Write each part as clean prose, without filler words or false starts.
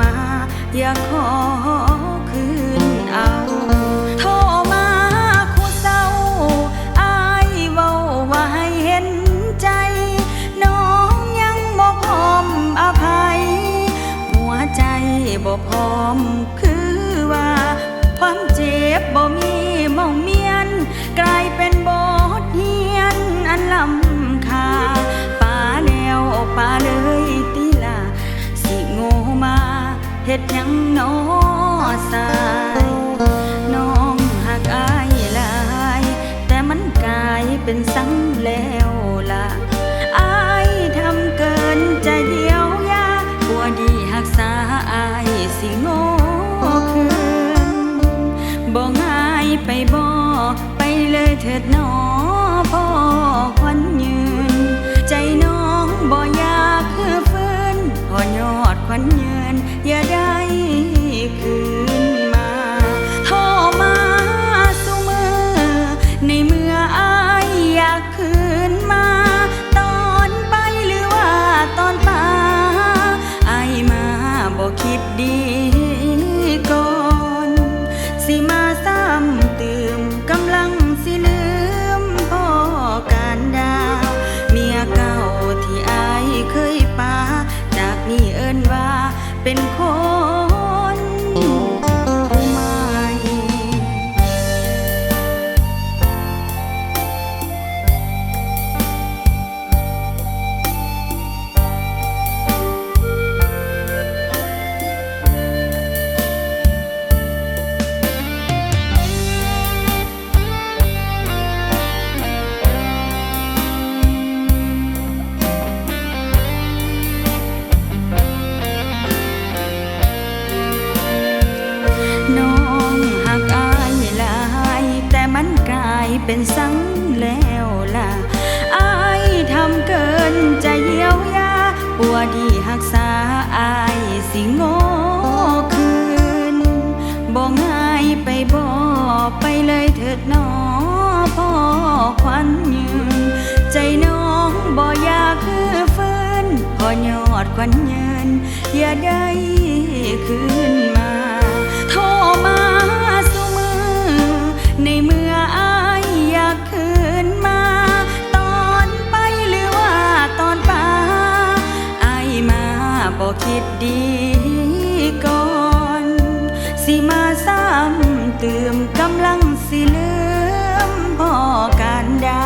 มาอยากขอคืนเอาโทรมาคู่เศร้าอายเว้าว่าให้เห็นใจน้องยังบ่พร้อมอภัยหัวใจบ่พร้อมคือว่าความเจ็บบ่มีมองเมียนกลายเป็นบทเรียนอันล้ำค่าป่าแล้วป่าเลยติล่ะสิโง่มาเฮ็ดหยังน้อสายน้องหักอายหลายแต่มันกลายเป็นสังแล้วล่ะอายทำเกินใจเดียวยาบัวดีหักษาอายสิโง่คืนบ่ง่ายไปบ่ไปเลยเถิดน้อพ่อควันยืนใจน้องบ่อยากคือฟื้นพอยอดควันยืนอย่าได้คืนมาโทรมาสู่มือในเมื่ออายอยากคืนมาตอนไปหรือว่าตอนป่าอายมาบ่คิดดีก่อนสิมาซ้ำเติมกำลังสิลืมพ่อการดาเมียเก่าที่อายเคยปาจากนี้เอิ้นว่าเป็นคนใหม่น้องหักอายหลายแต่มันกลายเป็นสังแล้วล่ะอายทำเกินใจเยียวยาปัวดีหักษาอายสิโง่คืนบ่ง่ายไปบ่ไปเลยเถิดน้อพ่อควันยืนใจน้องบ่อยากคือฟื้นพอยอดควันยืนอย่าได้คืนมาโทรมาสู่มือในเมื่ออายอยากคืนมาตอนไปหรือว่าตอนป่าอายมาบ่คิดดีก่อนสิมาซ้ำเติมกำลังสิลืมพ่อการดา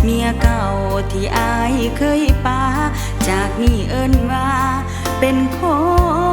เมียเก่าที่อายเคยปาจากนี้เอิ้นว่าเป็นคน